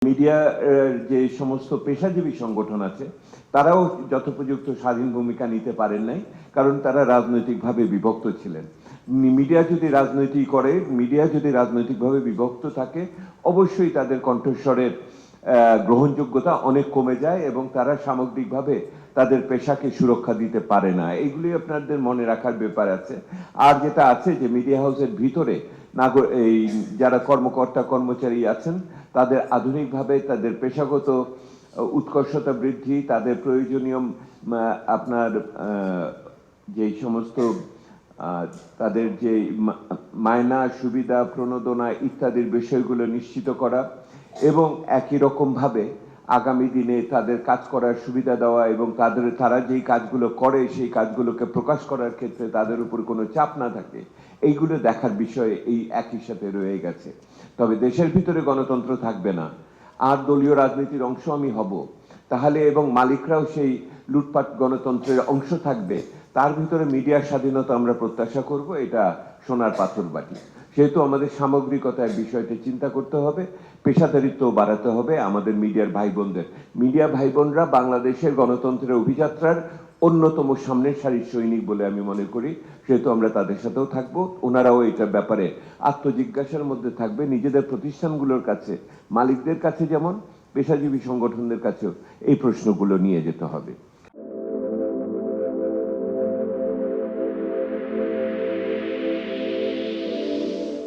Media যে সমস্ত পেশাজীবী সংগঠন আছে তারাও যথোপযুক্ত স্বাধীন ভূমিকা নিতে পারেন নাই, কারণ তারা রাজনৈতিকভাবে বিভক্ত ছিলেন। মিডিয়া যদি রাজনৈতিকভাবে বিভক্ত থাকে, অবশ্যই তাদের কণ্ঠস্বরের গ্রহণযোগ্যতা অনেক কমে যায় এবং তারা সামগ্রিকভাবে তাদের পেশাকে সুরক্ষা দিতে পারে না। এইগুলি আপনাদের মনে রাখার ব্যাপার আছে। আর যেটা আছে যে মিডিয়া হাউসের ভিতরে এই যারা কর্মকর্তা কর্মচারী আছেন তাদের আধুনিকভাবে তাদের পেশাগত উৎকর্ষতা বৃদ্ধি, তাদের প্রয়োজনীয় আপনার যেই সমস্ত তাদের যে মায়না সুবিধা প্রণোদনা ইত্যাদির বিষয়গুলো নিশ্চিত করা এবং একই রকমভাবে আগামী দিনে তাদের কাজ করার সুবিধা দেওয়া এবং তারা যেই কাজগুলো করে সেই কাজগুলোকে প্রকাশ করার ক্ষেত্রে তাদের উপর কোনো চাপ না থাকে, এইগুলো দেখার বিষয়ে এই একই সাথে রয়ে গেছে। তবে দেশের ভিতরে গণতন্ত্র থাকবে না আর দলীয় রাজনীতির অংশ আমি হব তাহলে, এবং মালিকরাও সেই লুটপাট গণতন্ত্রের অংশ থাকবে, তার ভিতরে মিডিয়ার স্বাধীনতা আমরা প্রত্যাশা করব, এটা সোনার পাথর বাটি। সেহেতু আমাদের সামগ্রিকতার বিষয়টি চিন্তা করতে হবে, পেশাদারিত্ব বাড়াতে হবে আমাদের মিডিয়ার ভাই বোনদের। মিডিয়া ভাই বোনরা বাংলাদেশের গণতন্ত্রের অভিযাত্রার অন্যতম সামনের সারির সৈনিক বলে আমি মনে করি। সেহেতু আমরা তাদের সাথেও থাকবো, ওনারাও এটার ব্যাপারে আত্মজিজ্ঞাসার মধ্যে থাকবে, নিজেদের প্রতিষ্ঠানগুলোর কাছে, মালিকদের কাছে যেমন পেশাজীবী সংগঠনদের কাছেও এই প্রশ্নগুলো নিয়ে যেতে হবে।